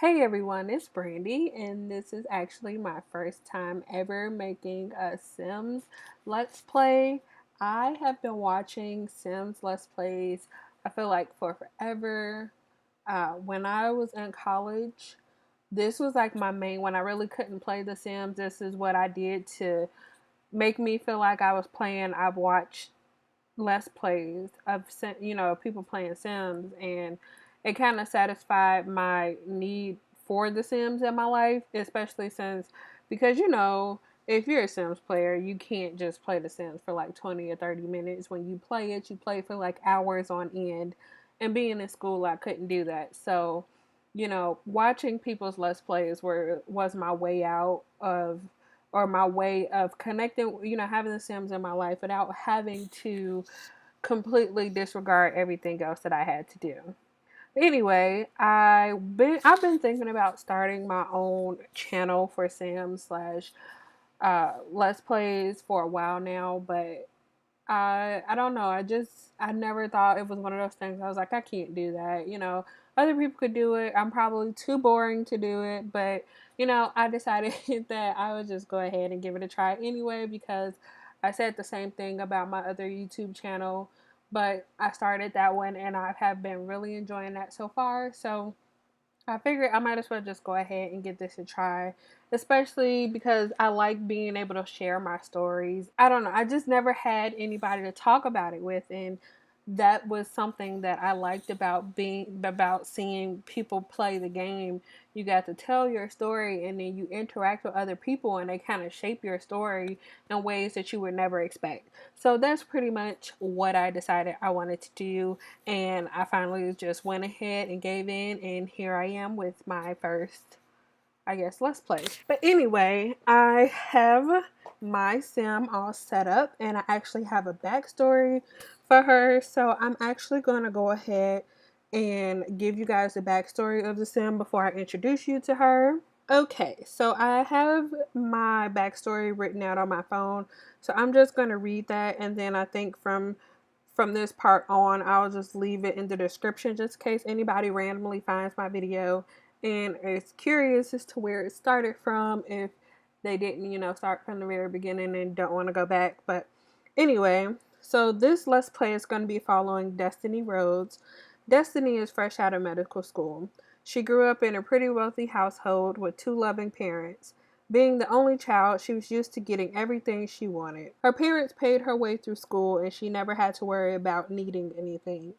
Hey everyone, it's Brandy, and this is actually my first time ever making a Sims Let's Play. I have been watching Sims Let's Plays, I feel like for forever. When I was in college, this was like my main, when I really couldn't play The Sims, this is what I did to make me feel like I was playing. I've watched Let's Plays of people playing Sims, and it kind of satisfied my need for the Sims in my life, especially since because if you're a Sims player, you can't just play the Sims for like 20 or 30 minutes. When you play it, you play for like hours on end. And being in school, I couldn't do that. So, watching people's Let's Plays was my way out of or my way of connecting, having the Sims in my life without having to completely disregard everything else that I had to do. Anyway, I've been thinking about starting my own channel for Sims slash Let's Plays for a while now, but I don't know. I never thought it was one of those things. I was like, I can't do that. Other people could do it. I'm probably too boring to do it, but I decided that I would just go ahead and give it a try anyway because I said the same thing about my other YouTube channel, but I started that one and I have been really enjoying that so far. So I figured I might as well just go ahead and give this a try, especially because I like being able to share my stories. I don't know, I just never had anybody to talk about it with, and that was something that I liked about seeing people play the game. You got to tell your story and then you interact with other people and they kind of shape your story in ways that you would never expect. So that's pretty much what I decided I wanted to do, and I finally just went ahead and gave in, and here I am with my first, I guess, Let's Play. But anyway, I have my sim all set up, and I actually have a backstory for her. So I'm actually going to go ahead and give you guys the backstory of the sim before I introduce you to her. Okay, so I have my backstory written out on my phone. So I'm just going to read that, and then I think from this part on, I'll just leave it in the description just in case anybody randomly finds my video and is curious as to where it started from, if they didn't, start from the very beginning and don't want to go back. But anyway, so this Let's Play is going to be following Destiny Rhodes. Destiny is fresh out of medical school. She grew up in a pretty wealthy household with two loving parents. Being the only child, she was used to getting everything she wanted. Her parents paid her way through school, and she never had to worry about needing anything.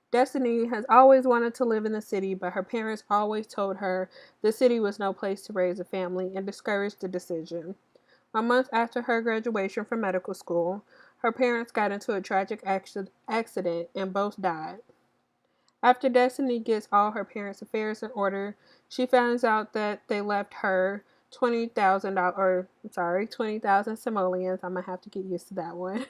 Destiny has always wanted to live in the city, but her parents always told her the city was no place to raise a family and discouraged the decision. A month after her graduation from medical school, her parents got into a tragic accident and both died. After Destiny gets all her parents' affairs in order, she finds out that they left her $20,000, or sorry, 20,000 simoleons. I'm gonna have to get used to that one.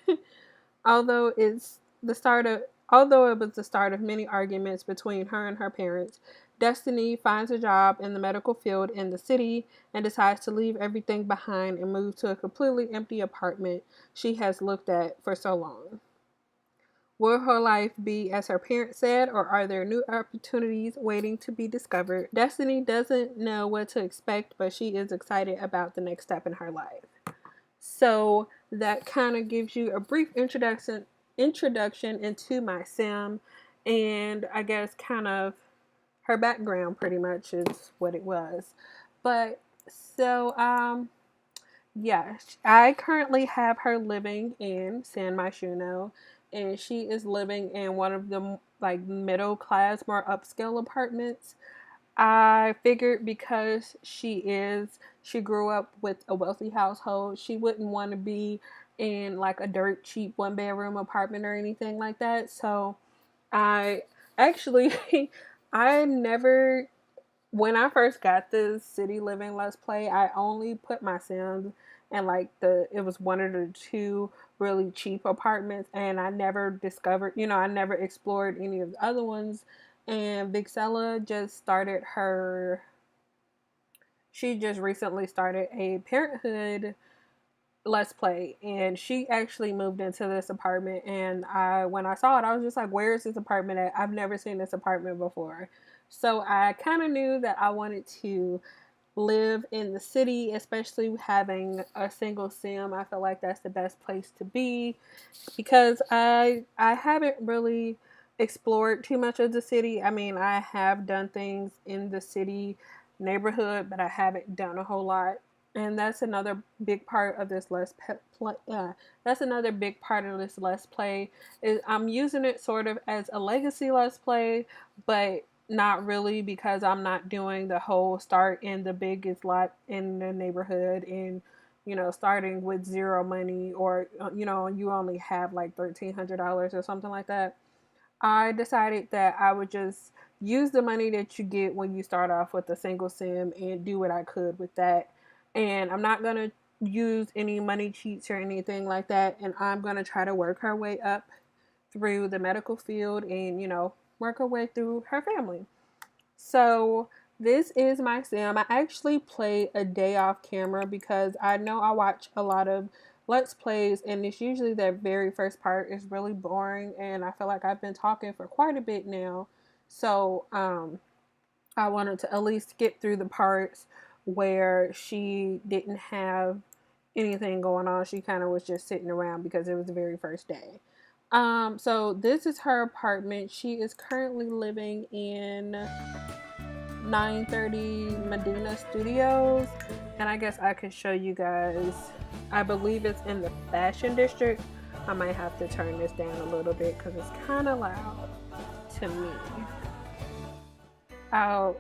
Although it's the start of Although it was the start of many arguments between her and her parents, Destiny finds a job in the medical field in the city and decides to leave everything behind and move to a completely empty apartment she has looked at for so long. Will her life be as her parents said, or are there new opportunities waiting to be discovered? Destiny doesn't know what to expect, but she is excited about the next step in her life. So that kind of gives you a brief introduction into my sim, and I guess kind of her background pretty much is what it was. But so yeah, I currently have her living in San Myshuno, and she is living in one of the like middle class, more upscale apartments. I figured because she grew up with a wealthy household, she wouldn't want to be in like a dirt cheap one bedroom apartment or anything like that. So I actually, I never, when I first got this City Living Let's Play, I only put my Sims in like it was one of the two really cheap apartments, and I never discovered, I never explored any of the other ones. And Vixella she just recently started a parenthood Let's Play, and she actually moved into this apartment. And when I saw it, I was just like, where is this apartment at? I've never seen this apartment before. So I kind of knew that I wanted to live in the city, especially having a single sim. I feel like that's the best place to be because I haven't really explored too much of the city. I mean, I have done things in the city neighborhood, but I haven't done a whole lot. And that's another big part of this that's another big part of this let's play is I'm using it sort of as a legacy let's play, but not really because I'm not doing the whole start in the biggest lot in the neighborhood and starting with zero money or, you only have like $1,300 or something like that. I decided that I would just use the money that you get when you start off with a single sim and do what I could with that. And I'm not going to use any money cheats or anything like that. And I'm going to try to work her way up through the medical field and, work her way through her family. So this is my sim. I actually play a day off camera because I know I watch a lot of let's plays and it's usually that very first part is really boring and I feel like I've been talking for quite a bit now. So I wanted to at least get through the parts where she didn't have anything going on. She kind of was just sitting around because it was the very first day. So this is her apartment. She is currently living in 930 Medina Studios, and I guess I can show you guys. I believe it's in the fashion district. I might have to turn this down a little bit because it's kind of loud to me. Oh,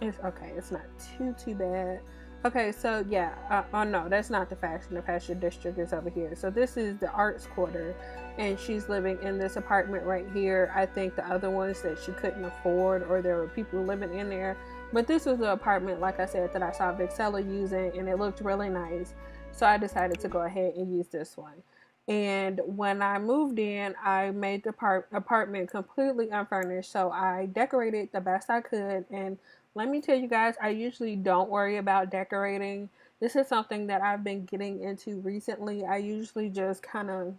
it's okay. It's not too bad. Okay, so yeah. Oh no, that's not the fashion. The fashion district is over here. So this is the arts quarter, and she's living in this apartment right here. I think the other ones that she couldn't afford, or there were people living in there. But this was the apartment, like I said, that I saw Vixella using, and it looked really nice. So I decided to go ahead and use this one. And when I moved in, I made the apartment completely unfurnished. So I decorated the best I could. And let me tell you guys, I usually don't worry about decorating. This is something that I've been getting into recently. I usually just kind of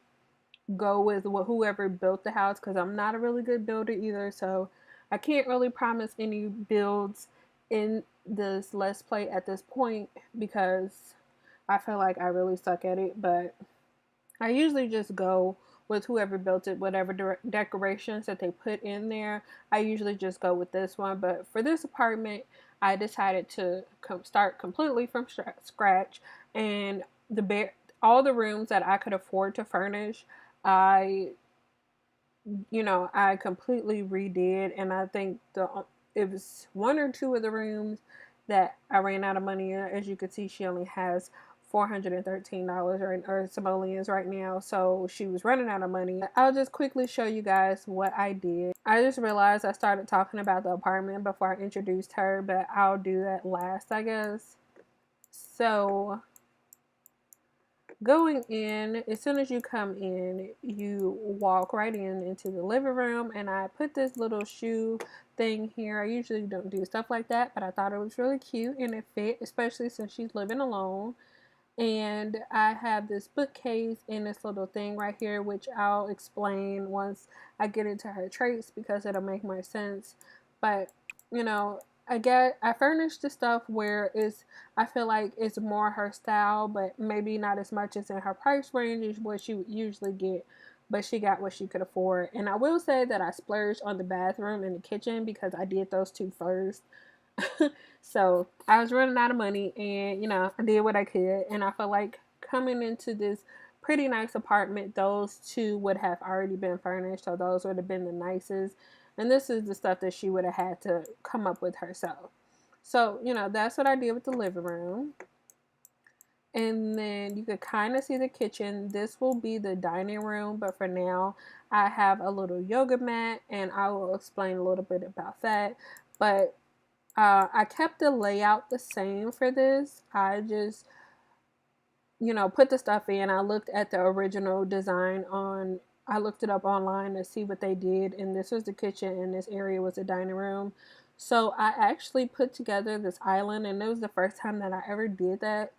go with whoever built the house because I'm not a really good builder either. So I can't really promise any builds in this let's play at this point because I feel like I really suck at it. But I usually just go with whoever built it, whatever decorations that they put in there. I usually just go with this one. But for this apartment, I decided to start completely from scratch. And all the rooms that I could afford to furnish, I I completely redid. And I think it was one or two of the rooms that I ran out of money. As you can see, she only has $413 or simoleons right now, so she was running out of money. I'll just quickly show you guys what I did. I just realized I started talking about the apartment before I introduced her, but I'll do that last, I guess. So going in, as soon as you come in, you walk right into the living room, and I put this little shoe thing here. I usually don't do stuff like that, but I thought it was really cute and it fit, especially since she's living alone. And I have this bookcase and this little thing right here, which I'll explain once I get into her traits because it'll make more sense. But I furnished the stuff where I feel like it's more her style, but maybe not as much as in her price range is what she would usually get. But she got what she could afford. And I will say that I splurged on the bathroom and the kitchen because I did those two first. So I was running out of money and, I did what I could. And I felt like coming into this pretty nice apartment, those two would have already been furnished. So those would have been the nicest. And this is the stuff that she would have had to come up with herself. So, that's what I did with the living room. And then you could kind of see the kitchen. This will be the dining room, but for now, I have a little yoga mat, and I will explain a little bit about that. But I kept the layout the same for this. I just, put the stuff in. I looked at the original design I looked it up online to see what they did. And this was the kitchen and this area was the dining room. So I actually put together this island, and it was the first time that I ever did that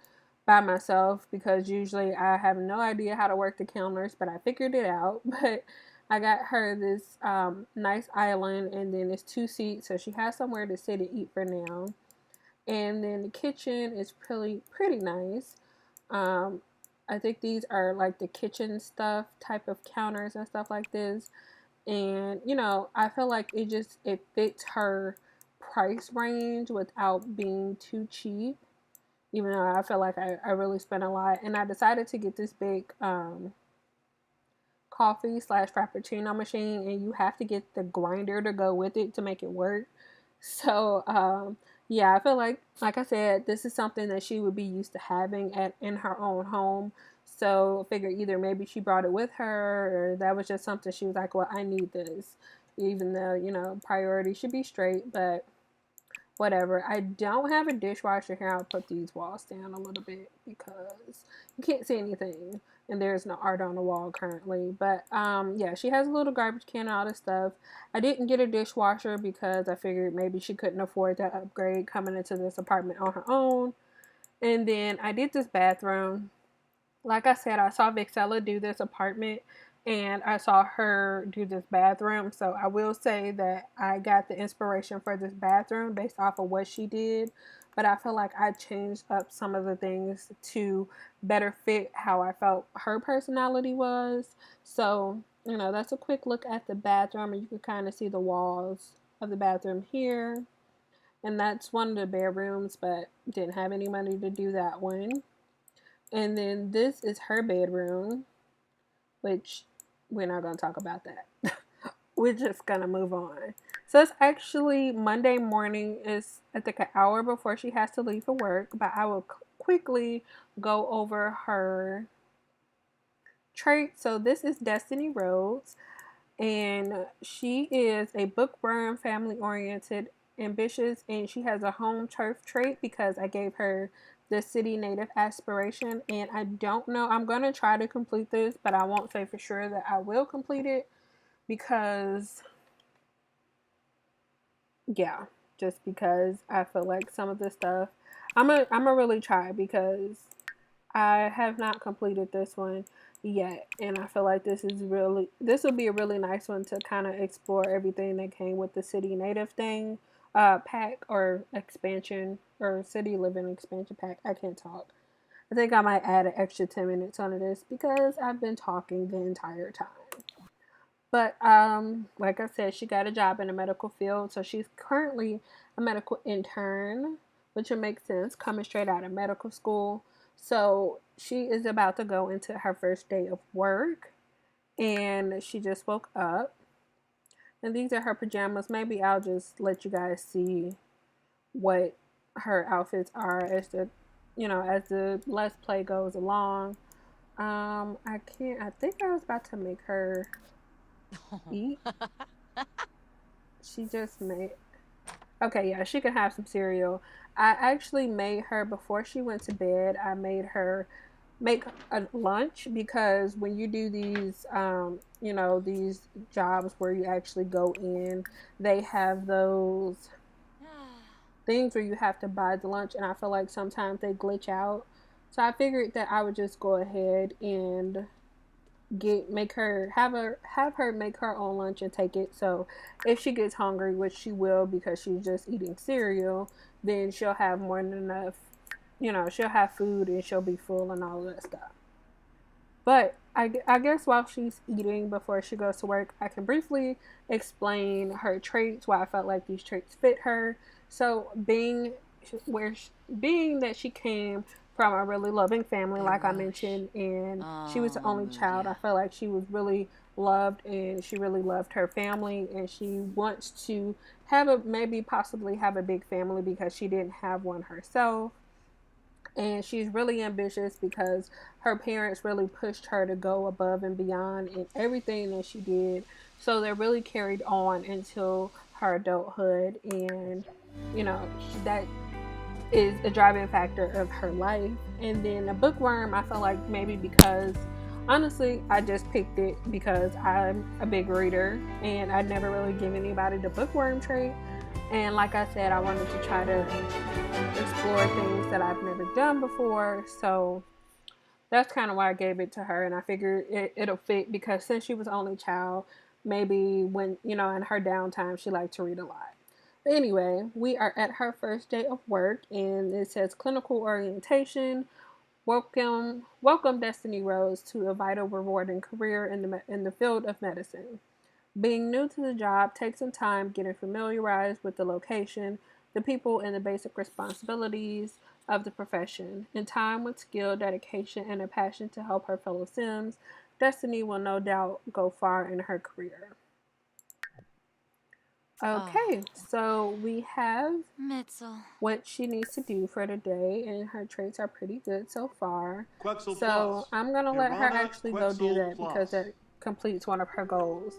by myself because usually I have no idea how to work the counters, but I figured it out. But I got her this nice island, and then it's 2 seats, so she has somewhere to sit and eat for now. And then the kitchen is pretty nice. Um, I think these are like the kitchen stuff type of counters and stuff like this. And I feel like it fits her price range without being too cheap. Even though I feel like I really spent a lot, and I decided to get this big coffee slash frappuccino machine, and you have to get the grinder to go with it to make it work. So yeah, I feel like I said, this is something that she would be used to having at in her own home. So I figure either maybe she brought it with her, or that was just something she was like, well, I need this, even though priority should be straight, but whatever. I don't have a dishwasher here. I'll put these walls down a little bit because you can't see anything, and there's no art on the wall currently. But yeah, she has a little garbage can and all this stuff. I didn't get a dishwasher because I figured maybe she couldn't afford that upgrade coming into this apartment on her own. And then I did this bathroom. Like I said, I saw Vixella do this apartment, and I saw her do this bathroom. So I will say that I got the inspiration for this bathroom based off of what she did. But I feel like I changed up some of the things to better fit how I felt her personality was. So, that's a quick look at the bathroom, and you can kind of see the walls of the bathroom here. And that's one of the bedrooms, but didn't have any money to do that one. And then this is her bedroom, which we're not going to talk about that. We're just going to move on. So it's actually Monday morning. Is I think an hour before she has to leave for work, but I will quickly go over her traits. So this is Destiny Rhodes, and she is a bookworm, family oriented, ambitious, and she has a home turf trait because I gave her the city native aspiration. And I don't know, I'm going to try to complete this, but I won't say for sure that I will complete it because, yeah, just because I feel like some of this stuff I'm a really try because I have not completed this one yet, and I feel like this will be a really nice one to kind of explore everything that came with the city native thing pack or expansion or city living expansion pack. I can't talk. I think I might add an extra 10 minutes onto this because I've been talking the entire time. But like I said, she got a job in the medical field, so she's currently a medical intern, which would make sense coming straight out of medical school. So she is about to go into her first day of work, and she just woke up. And these are her pajamas. Maybe I'll just let you guys see what her outfits are as the let's play goes along. I can't. I think I was about to make her eat. She just made. Okay, yeah, she can have some cereal. I actually made her before she went to bed. I made her make a lunch because when you do these jobs where you actually go in, they have those things where you have to buy the lunch, and I feel like sometimes they glitch out. So I figured that I would just go ahead and get make her have her make her own lunch and take it. So if she gets hungry, which she will because she's just eating cereal, then she'll have more than enough. She'll have food and she'll be full and all of that stuff. But I guess while she's eating before she goes to work, I can briefly explain her traits, why I felt like these traits fit her. So where being that she came from a really loving family, like I mentioned, and she was the only child, I felt like she was really loved, and she really loved her family, and she wants to maybe possibly have a big family because she didn't have one herself. And she's really ambitious because her parents really pushed her to go above and beyond in everything that she did. So they really carried on until her adulthood, and that is a driving factor of her life. And then a bookworm, I feel like maybe because honestly, I just picked it because I'm a big reader and I'd never really give anybody the bookworm trait. And like I said, I wanted to try to explore things that I've never done before. So that's kind of why I gave it to her, and I figured it'll fit because since she was only child, maybe when in her downtime she liked to read a lot. But anyway, we are at her first day of work, and it says clinical orientation. Welcome, Destiny Rhodes, to a vital, rewarding career in the field of medicine. Being new to the job takes some time getting familiarized with the location, the people, and the basic responsibilities of the profession. In time, with skill, dedication, and a passion to help her fellow Sims, Destiny will no doubt go far in her career. Okay, so we have Mitzel. what she needs to do for the day, and her traits are pretty good so far. So I'm gonna let her actually go do that because that completes one of her goals.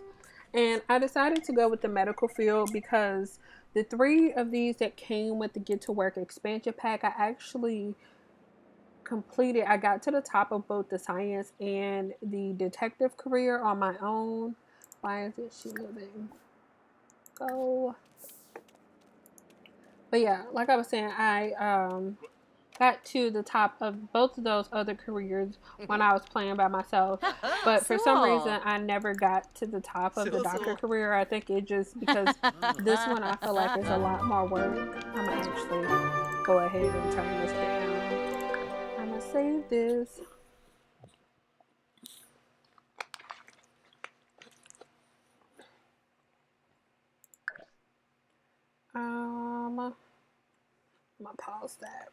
And I decided to go with the medical field because the three of these that came with the Get to Work expansion pack, I actually completed. I got to the top of both the science and the detective career on my own. Why is it she living? Go. But yeah, like I was saying, I got to the top of both of those other careers when I was playing by myself. But for some reason, I never got to the top of the doctor career. I think it just because this one I feel like is a lot more work. I'm gonna actually go ahead and turn this down. I'm gonna save this. I'm gonna pause that.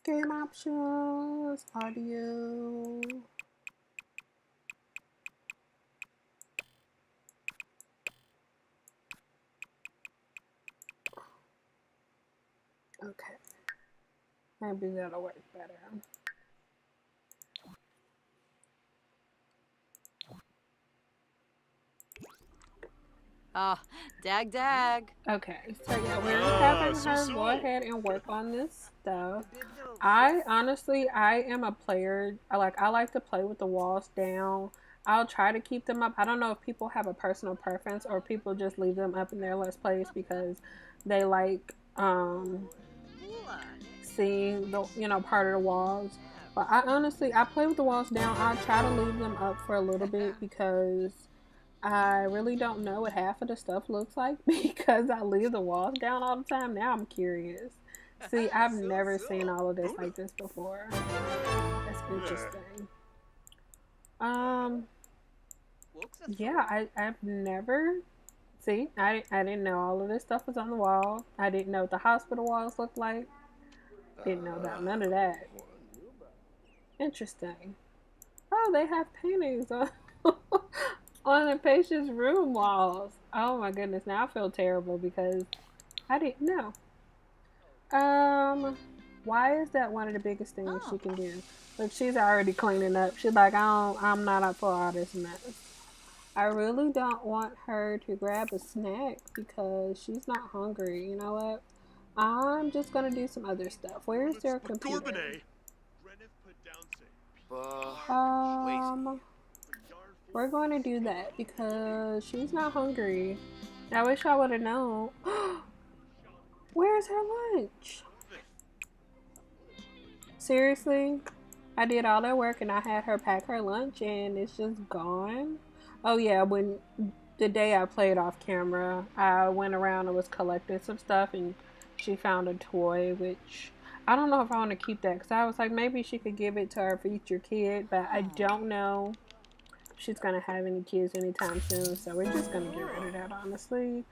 Game options, audio. Okay, maybe that'll work better. Oh, dag. Okay, so yeah, we're having her go ahead and work on this stuff. I am a player. I like to play with the walls down. I'll try to keep them up. I don't know if people have a personal preference or people just leave them up in their Let's Plays because they like seeing the part of the walls. But I play with the walls down. I'll try to leave them up for a little bit because I really don't know what half of the stuff looks like because I leave the walls down all the time. Now I'm curious. See, I've never seen all of this like this before. That's interesting. Um, yeah, I've never. See, I didn't know all of this stuff was on the wall. I didn't know what the hospital walls looked like. Didn't know about none of that. Interesting. Oh, they have paintings on on the patient's room walls. Oh my goodness, now I feel terrible because I didn't know. Why is that one of the biggest things she can do? Look, she's already cleaning up. She's like, I'm not up for all this mess. I really don't want her to grab a snack because she's not hungry. You know what? I'm just gonna do some other stuff. Where's their computer? We're going to do that because she's not hungry. I wish I would have known. Where's her lunch? Seriously? I did all that work and I had her pack her lunch and it's just gone? Oh yeah, when the day I played off camera, I went around and was collecting some stuff and she found a toy, which I don't know if I want to keep that because I was like, maybe she could give it to her future kid, but I don't know if she's going to have any kids anytime soon, so we're just going to get rid of that, honestly.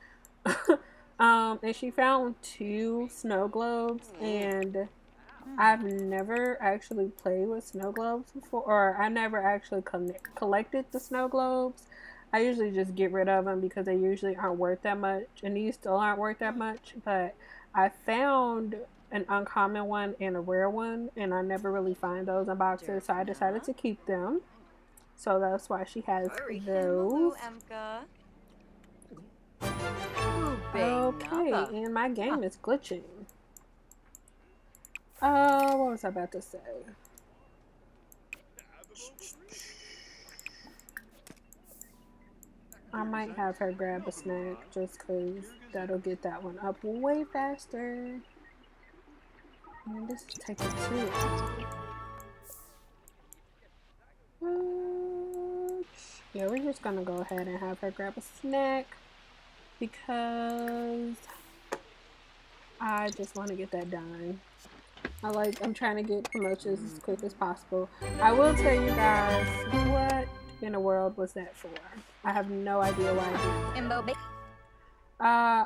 And she found 2 snow globes, and I've never actually played with snow globes before, or I never actually collected the snow globes. I usually just get rid of them because they usually aren't worth that much, and these still aren't worth that much. But I found an uncommon one and a rare one, and I never really find those in boxes, so I decided to keep them. So that's why she has those. Okay, and my game is glitching. What was I about to say? I might have her grab a snack just because that'll get that one up way faster. And this is taking too long. Yeah, we're just gonna go ahead and have her grab a snack because I just want to get that done. I'm trying to get promotions as quick as possible. I will tell you guys, what in the world was that for? I have no idea why I did that.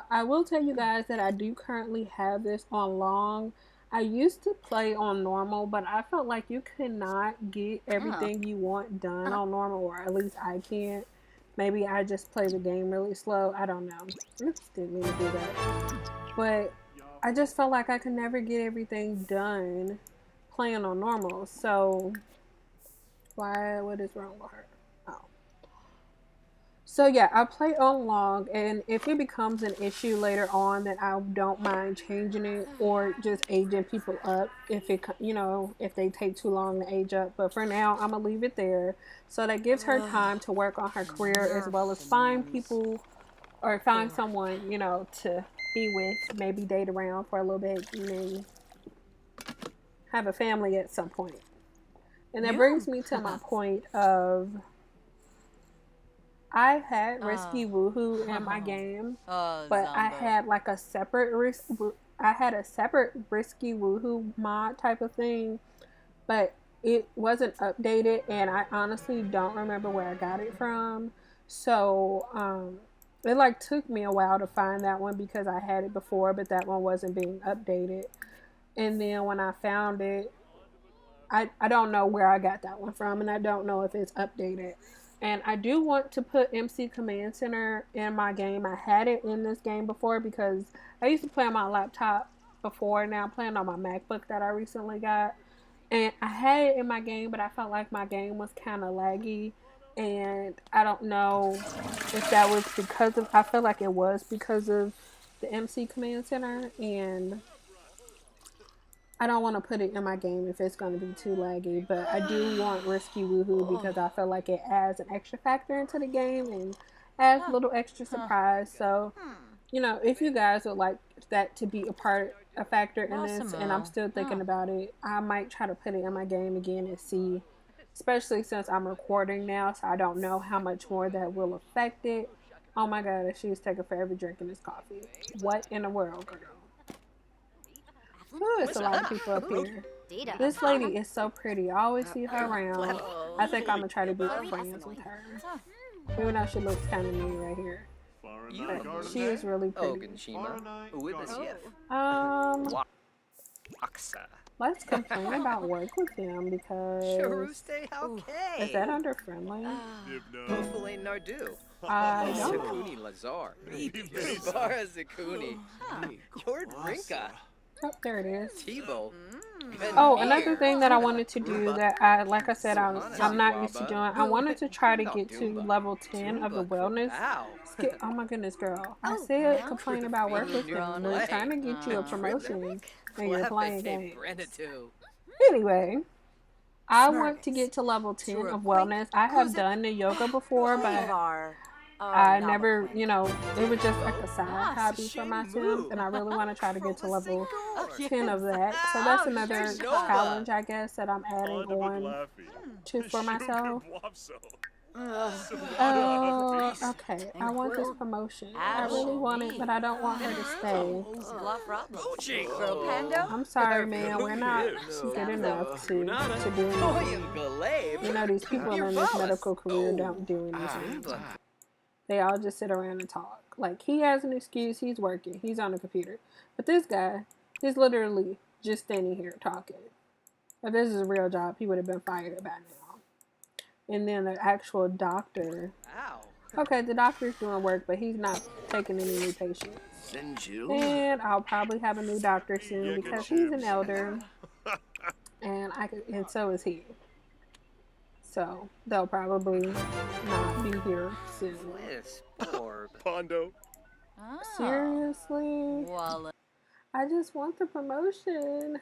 I will tell you guys that I do currently have this on long. I used to play on normal, but I felt like you could not get everything you want done on normal, or at least I can't. Maybe I just play the game really slow. I don't know. Oops, didn't mean to do that. But I just felt like I could never get everything done playing on normal. So why? What is wrong with her? Oh. So yeah, I play on long, and if it becomes an issue later on, then I don't mind changing it or just aging people up if if they take too long to age up. But for now, I'm gonna leave it there, so that gives her time to work on her career as well as find people or find someone to be with, maybe date around for a little bit, and then have a family at some point. And that brings me to my point of I had risky woohoo in my game, but I had like a separate I had a separate risky woohoo mod type of thing, but it wasn't updated, and I honestly don't remember where I got it from. So it like took me a while to find that one because I had it before, but that one wasn't being updated. And then when I found it, I don't know where I got that one from, and I don't know if it's updated. And I do want to put MC Command Center in my game. I had it in this game before because I used to play on my laptop before. Now I'm playing on my MacBook that I recently got. And I had it in my game, but I felt like my game was kind of laggy. And I don't know if that was because of, I feel like it was because of the MC Command Center. And I don't want to put it in my game if it's going to be too laggy, but I do want Risky Woohoo because I feel like it adds an extra factor into the game and adds a little extra surprise. So, if you guys would like that to be a factor in this, and I'm still thinking about it, I might try to put it in my game again and see, especially since I'm recording now, so I don't know how much more that will affect it. Oh my god, she's taking forever drinking this coffee. What in the world, girl? Ooh, it's a lot of people up here. This lady is so pretty. I always see her around. I think I'm gonna try to be friends with her. Even though she looks kind of mean right here. But she is really pretty. Um, let's complain about work with him because is that under friendly? I don't know. Oh, there it is. Oh, another thing that I wanted to do that like I said, I'm not used to doing. I wanted to try to get to level 10 of the wellness skill. Oh my goodness, girl! I said complain about work with them. We're trying to get you a promotion, and you're playing games. Anyway, I want to get to level 10 of wellness. I have done the yoga before, but I never, it was just like a side hobby for myself, and I really want to try to get to level 10 of that. So that's another challenge, I guess, that I'm adding on to for myself. Oh, okay. I want this promotion. I really want it, but I don't want her to stay. I'm sorry, man. We're not good enough to do anything. These people in this medical career don't do anything. They all just sit around and talk. Like, he has an excuse. He's working. He's on the computer. But this guy, he's literally just standing here talking. If this is a real job, he would have been fired by now. And then the actual doctor. Okay, the doctor's doing work, but he's not taking any new patients. And I'll probably have a new doctor soon because he's an elder. And so is he. So they'll probably not be here soon. Pondo. Seriously? I just want the promotion.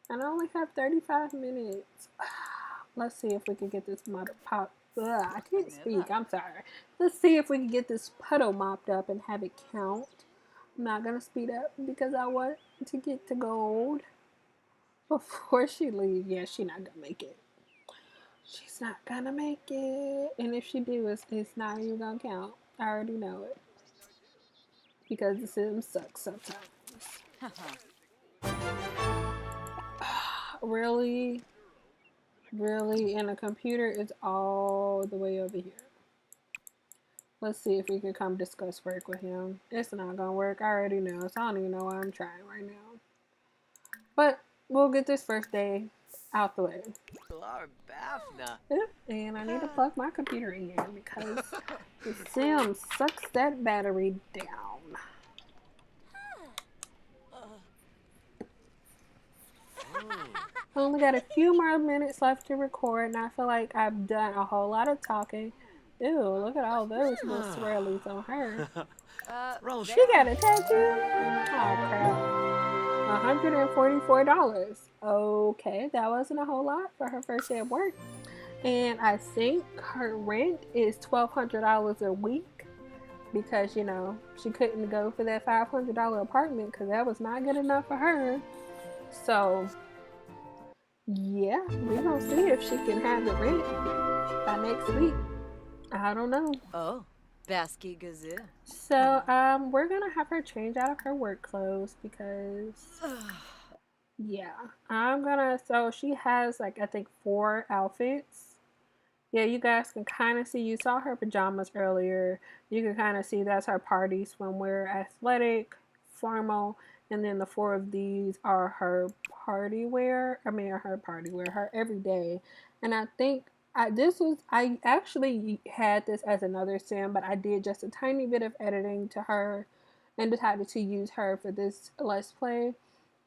And I only have 35 minutes. Let's see if we can get this pop. I can't speak. I'm sorry. Let's see if we can get this puddle mopped up and have it count. I'm not going to speed up because I want to get to gold before she leaves. Yeah, she's not going to make it. She's not gonna make it. And if she do, it's not even gonna count. I already know it. Because the Sims suck sometimes. Really? Really? And the computer is all the way over here. Let's see if we can come discuss work with him. It's not gonna work. I already know. So I don't even know why I'm trying right now. But we'll get this first day out the way. And I need to plug my computer in because the Sim sucks that battery down. I only got a few more minutes left to record, and I feel like I've done a whole lot of talking. Ew, look at all those little swirlies on her. She got a tattoo? Oh, crap. $144. Okay, that wasn't a whole lot for her first day of work. And I think her rent is $1,200 a week because, you know, she couldn't go for that $500 apartment because that was not good enough for her. So, yeah, we're going to see if she can have the rent by next week. I don't know. Oh, Basky Gazoo. So, we're going to have her change out of her work clothes because, yeah, so she has, like, I think 4 outfits. Yeah, you guys can kind of see, you saw her pajamas earlier. You can kind of see that's her party swimwear, athletic, formal, and then the 4 of these are her party wear. Her everyday. And I think I actually had this as another sim, but I did just a tiny bit of editing to her and decided to use her for this Let's Play.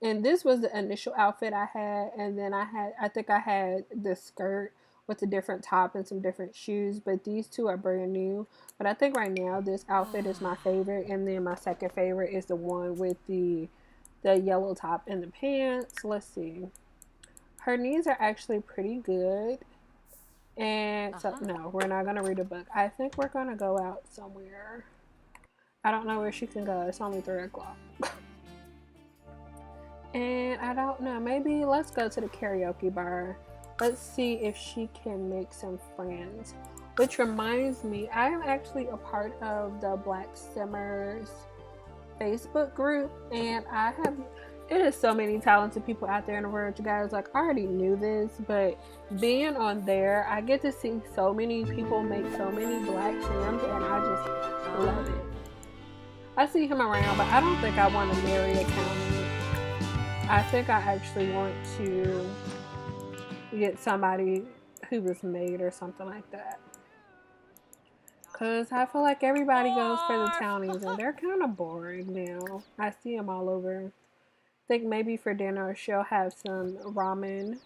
And this was the initial outfit I had, and then I think I had the skirt with a different top and some different shoes, but these 2 are brand new. But I think right now this outfit is my favorite, and then my second favorite is the one with the yellow top and the pants. Let's see. Her knees are actually pretty good. And so, no, we're not going to read a book. I think we're going to go out somewhere. I don't know where she can go. It's only 3 o'clock. And I don't know. Maybe let's go to the karaoke bar. Let's see if she can make some friends. Which reminds me, I am actually a part of the Black Simmers Facebook group. And it is so many talented people out there in the world, you guys. Like, I already knew this, but being on there, I get to see so many people make so many Black Sims, and I just love it. I see him around, but I don't think I want to marry a county. I think I actually want to get somebody who was made or something like that. Because I feel like everybody goes for the townies, and they're kind of boring now. I see them all over. I think maybe for dinner she'll have some ramen.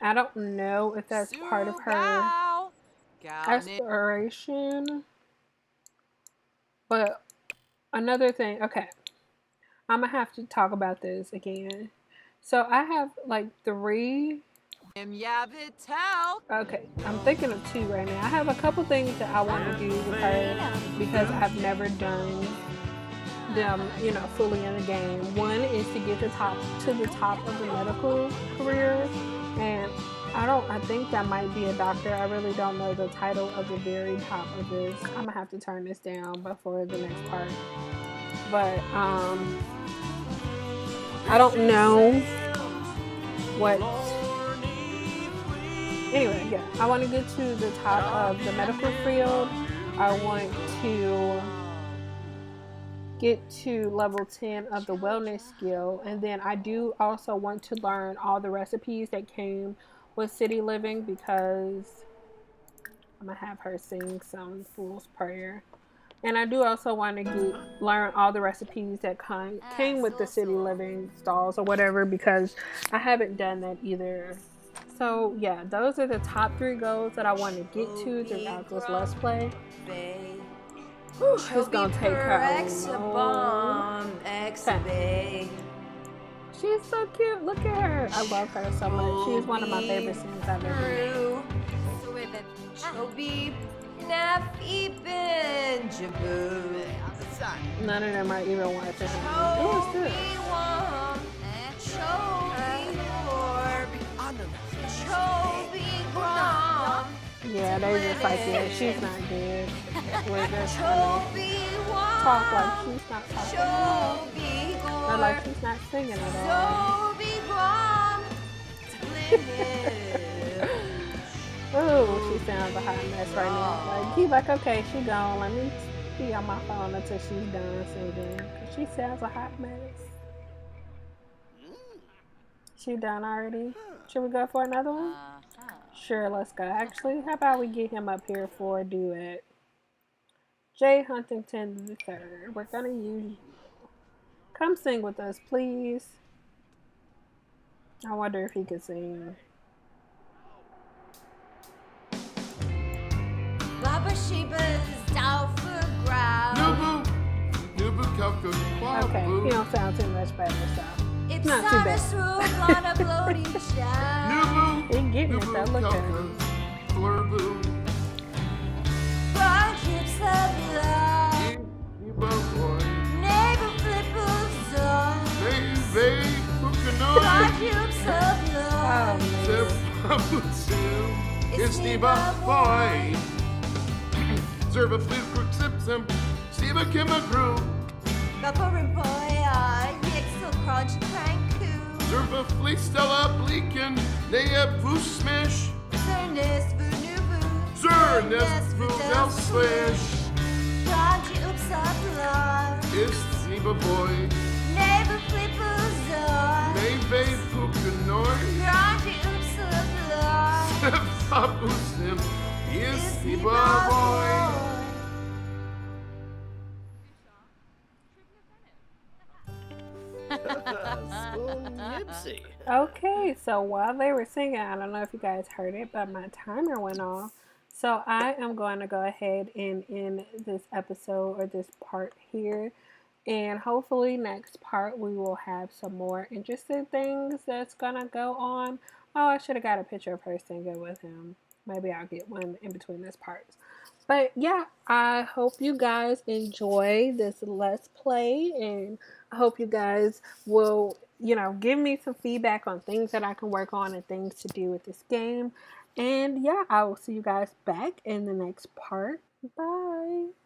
I don't know if that's part of her aspiration. But another thing, okay. I'm going to have to talk about this again. So I have like 3. Okay, I'm thinking of 2 right now. I have a couple things that I want to do with her because I've never done them, you know, fully in the game. One is to get to the top of the medical career, and I think that might be a doctor. I really don't know the title of the very top of this. I'm gonna have to turn this down before the next part. But I don't know what. Anyway, yeah, I want to get to the top of the medical field. I want to get to level 10 of the wellness skill, and then I do also want to learn all the recipes that came with city living because I'm gonna have her sing some fool's prayer. And I do also want to learn all the recipes that came with the city living stalls or whatever, because I haven't done that either. So yeah, those are the top 3 goals that I want to get to throughout this Let's Play. Whew, it's gonna take her a long time. She's so cute. Look at her. I love her so much. She's one of my favorite Sims I've ever made. None of them are even watching her. Oh, it's good. Yeah, they just like, yeah, she's not good. We're just gonna talk like she's not talking at all. Or like she's not singing at all. Oh, she sounds a hot mess right now. Like, he like, okay, she gone. Let me be on my phone until she's done singing. Cause she sounds a hot mess. She done already? Should we go for another one? Sure, let's go. Actually, how about we get him up here for a duet? Jay Huntington the third. We're gonna use you. Come sing with us, please. I wonder if he could sing. Baba Sheba's down for ground. Nubu, Nubu Kelka, Okay, he don't sound too much better, so it's not too bad. Nubu, He getting it though. Look at him. Kelka, Flurbu, Eba Boy, Baby, Pukanoi, Oh man. Zip, it's Neba Boy, Zerba Flip, Simpson, Steva Kimagru, Zerba Fleet Stella Bleakin, Nea Boosh Smish, Zernes Vrudel Swish, it's Neba Boy, Maybe Pukanoi, Papusim, is Neba Boy. Spoon Nipsey. Okay, so while they were singing, I don't know if you guys heard it, but my timer went off. So I am going to go ahead and end this episode or this part here. And hopefully next part we will have some more interesting things that's gonna go on. Oh, I should have got a picture of her singing with him. Maybe I'll get one in between this parts. But yeah, I hope you guys enjoy this Let's Play, and I hope you guys will, give me some feedback on things that I can work on and things to do with this game. And yeah, I will see you guys back in the next part. Bye.